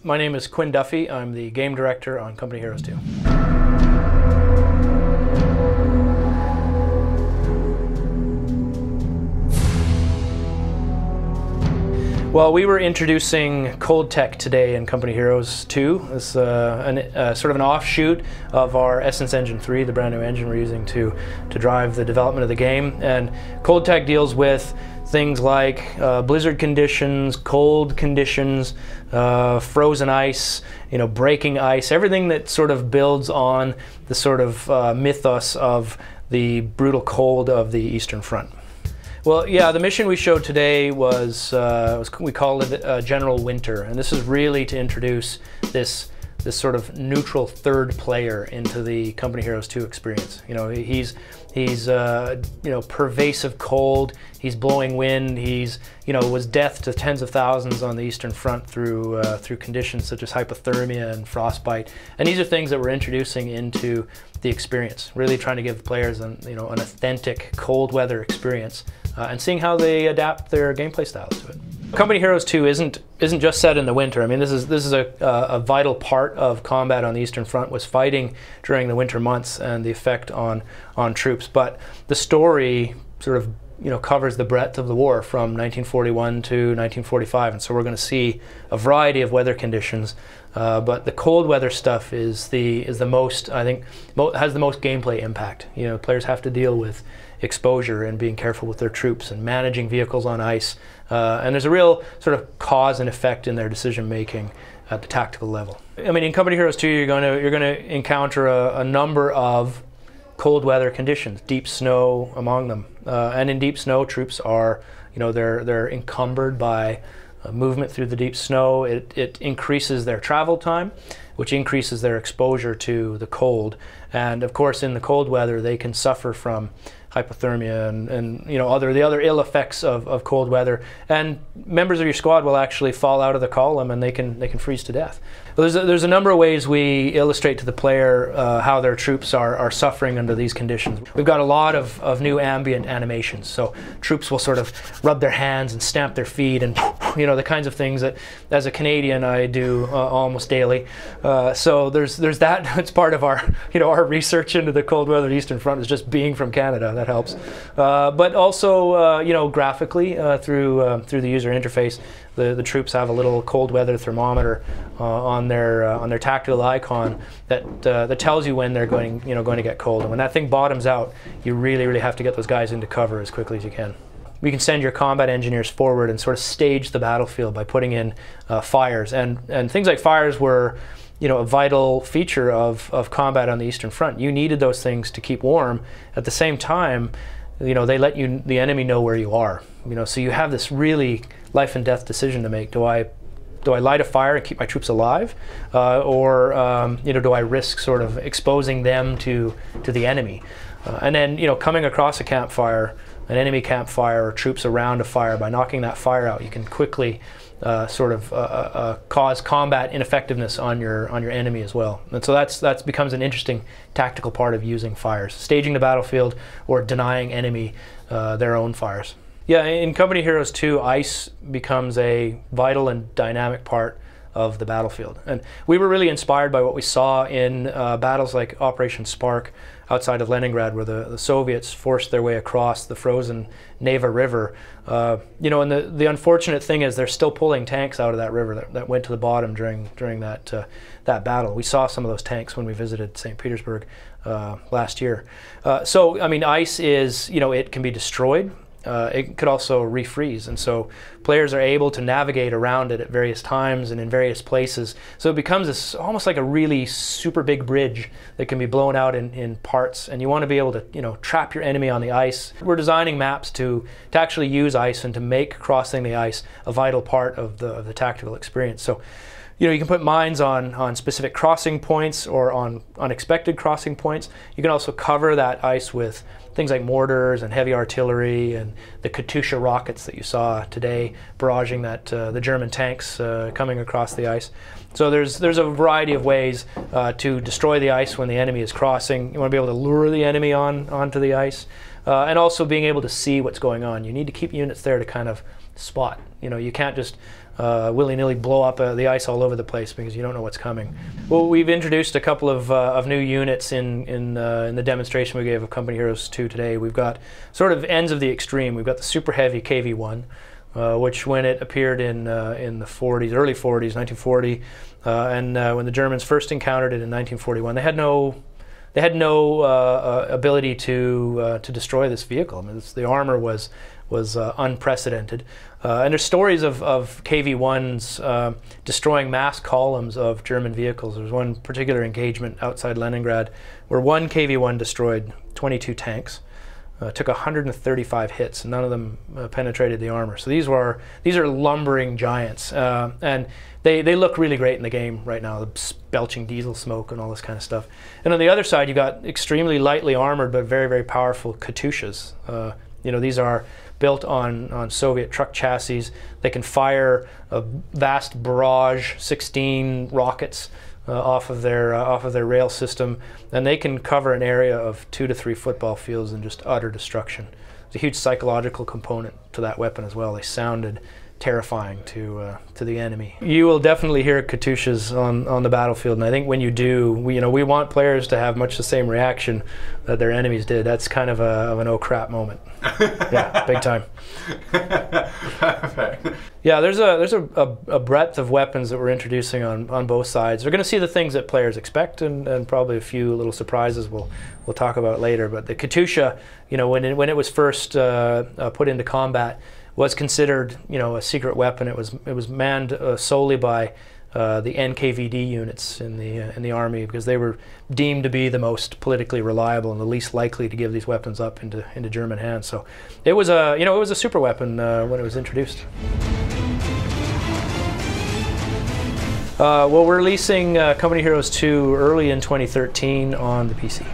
My name is Quinn Duffy. I'm the game director on Company Heroes 2. Well, we were introducing cold tech today in Company Heroes 2. It's sort of an offshoot of our Essence Engine 3, the brand new engine we're using to drive the development of the game. And cold tech deals with things like blizzard conditions, cold conditions, frozen ice, breaking ice, everything that sort of builds on the sort of mythos of the brutal cold of the Eastern Front. Well, yeah, the mission we showed today was we call it General Winter, and this is really to introduce this sort of neutral third player into the Company Heroes 2 experience. He's pervasive cold. He's blowing wind. He's was death to tens of thousands on the Eastern Front through conditions such as hypothermia and frostbite. And these are things that we're introducing into the experience. Really trying to give players an authentic cold weather experience and seeing how they adapt their gameplay styles to it. Company Heroes 2 isn't just set in the winter. I mean, this is a vital part of combat on the Eastern Front, was fighting during the winter months and the effect on troops. But the story sort of covers the breadth of the war from 1941 to 1945, and so we're going to see a variety of weather conditions. But the cold weather stuff is the most, I think, has the most gameplay impact. Players have to deal with exposure and being careful with their troops and managing vehicles on ice. And there's a real sort of cause and effect in their decision making at the tactical level. I mean, in Company Heroes 2, you're going to encounter a number of cold weather conditions, deep snow among them. And in deep snow, troops are, they're encumbered by movement through the deep snow. It increases their travel time, which increases their exposure to the cold. And of course, in the cold weather, they can suffer from hypothermia and the other ill effects of cold weather. And members of your squad will actually fall out of the column and they can freeze to death. Well, there's a number of ways we illustrate to the player how their troops are suffering under these conditions. We've got a lot of new ambient animations, so troops will sort of rub their hands and stamp their feet and the kinds of things that as a Canadian I do almost daily. So there's that. It's part of our our research into the cold weather Eastern Front is just being from Canada. That helps. But also graphically through the user interface, the troops have a little cold weather thermometer on their tactile icon that tells you when they're going to get cold. And when that thing bottoms out, you really have to get those guys into cover as quickly as you can. You can send your combat engineers forward and sort of stage the battlefield by putting in fires, and things like fires were a vital feature of combat on the Eastern Front. You needed those things to keep warm. At the same time, they let the enemy know where you are. So you have this really life and death decision to make. Do I light a fire and keep my troops alive, or do I risk sort of exposing them to the enemy? And then coming across a campfire, an enemy campfire, or troops around a fire, by knocking that fire out, you can quickly cause combat ineffectiveness on your enemy as well. And so that becomes an interesting tactical part of using fires, staging the battlefield or denying enemy their own fires. Yeah, in Company Heroes 2, ice becomes a vital and dynamic part of the battlefield. And we were really inspired by what we saw in battles like Operation Spark outside of Leningrad, where the Soviets forced their way across the frozen Neva River. And the unfortunate thing is they're still pulling tanks out of that river that went to the bottom during that battle. We saw some of those tanks when we visited St. Petersburg last year. So, I mean, ice is, it can be destroyed. It could also refreeze, and so players are able to navigate around it at various times and in various places. So it becomes almost like a really super big bridge that can be blown out in parts, and you want to be able to trap your enemy on the ice. We're designing maps to actually use ice and to make crossing the ice a vital part of the tactical experience. So you can put mines on specific crossing points or on unexpected crossing points. You can also cover that ice with things like mortars and heavy artillery and the Katyusha rockets that you saw today barraging the German tanks coming across the ice. So there's a variety of ways to destroy the ice when the enemy is crossing. You want to be able to lure the enemy onto the ice. and also being able to see what's going on. You need to keep units there to kind of spot. You can't just willy-nilly blow up the ice all over the place because you don't know what's coming. Well, we've introduced a couple of new units in the demonstration we gave of Company Heroes 2 today. We've got sort of ends of the extreme. We've got the super heavy KV-1, which when it appeared in the 40s, early 40s, 1940, and when the Germans first encountered it in 1941, they had no ability to destroy this vehicle. I mean, the armor was unprecedented. And there's stories of KV-1s destroying mass columns of German vehicles. There was one particular engagement outside Leningrad where one KV-1 destroyed 22 tanks. Took 135 hits, and none of them penetrated the armor. So these are lumbering giants, and they look really great in the game right now, belching diesel smoke and all this kind of stuff. And on the other side, you got extremely lightly armored but very, very powerful Katyushas. These are built on Soviet truck chassis. They can fire a vast barrage, 16 rockets off of their rail system, and they can cover an area of 2 to 3 football fields in just utter destruction. There's a huge psychological component to that weapon as well. They sounded terrifying to the enemy. You will definitely hear Katyushas on the battlefield, and I think when you do, we want players to have much the same reaction that their enemies did. That's kind of an oh crap moment. Yeah, big time. Yeah, there's a breadth of weapons that we're introducing on both sides. We're going to see the things that players expect, and probably a few little surprises we'll talk about later. But the Katyusha, when it was first put into combat, was considered a secret weapon. It was manned solely by the NKVD units in the army, because they were deemed to be the most politically reliable and the least likely to give these weapons up into German hands. So it was a super weapon when it was introduced. Well, we're releasing Company Heroes 2 early in 2013 on the PC.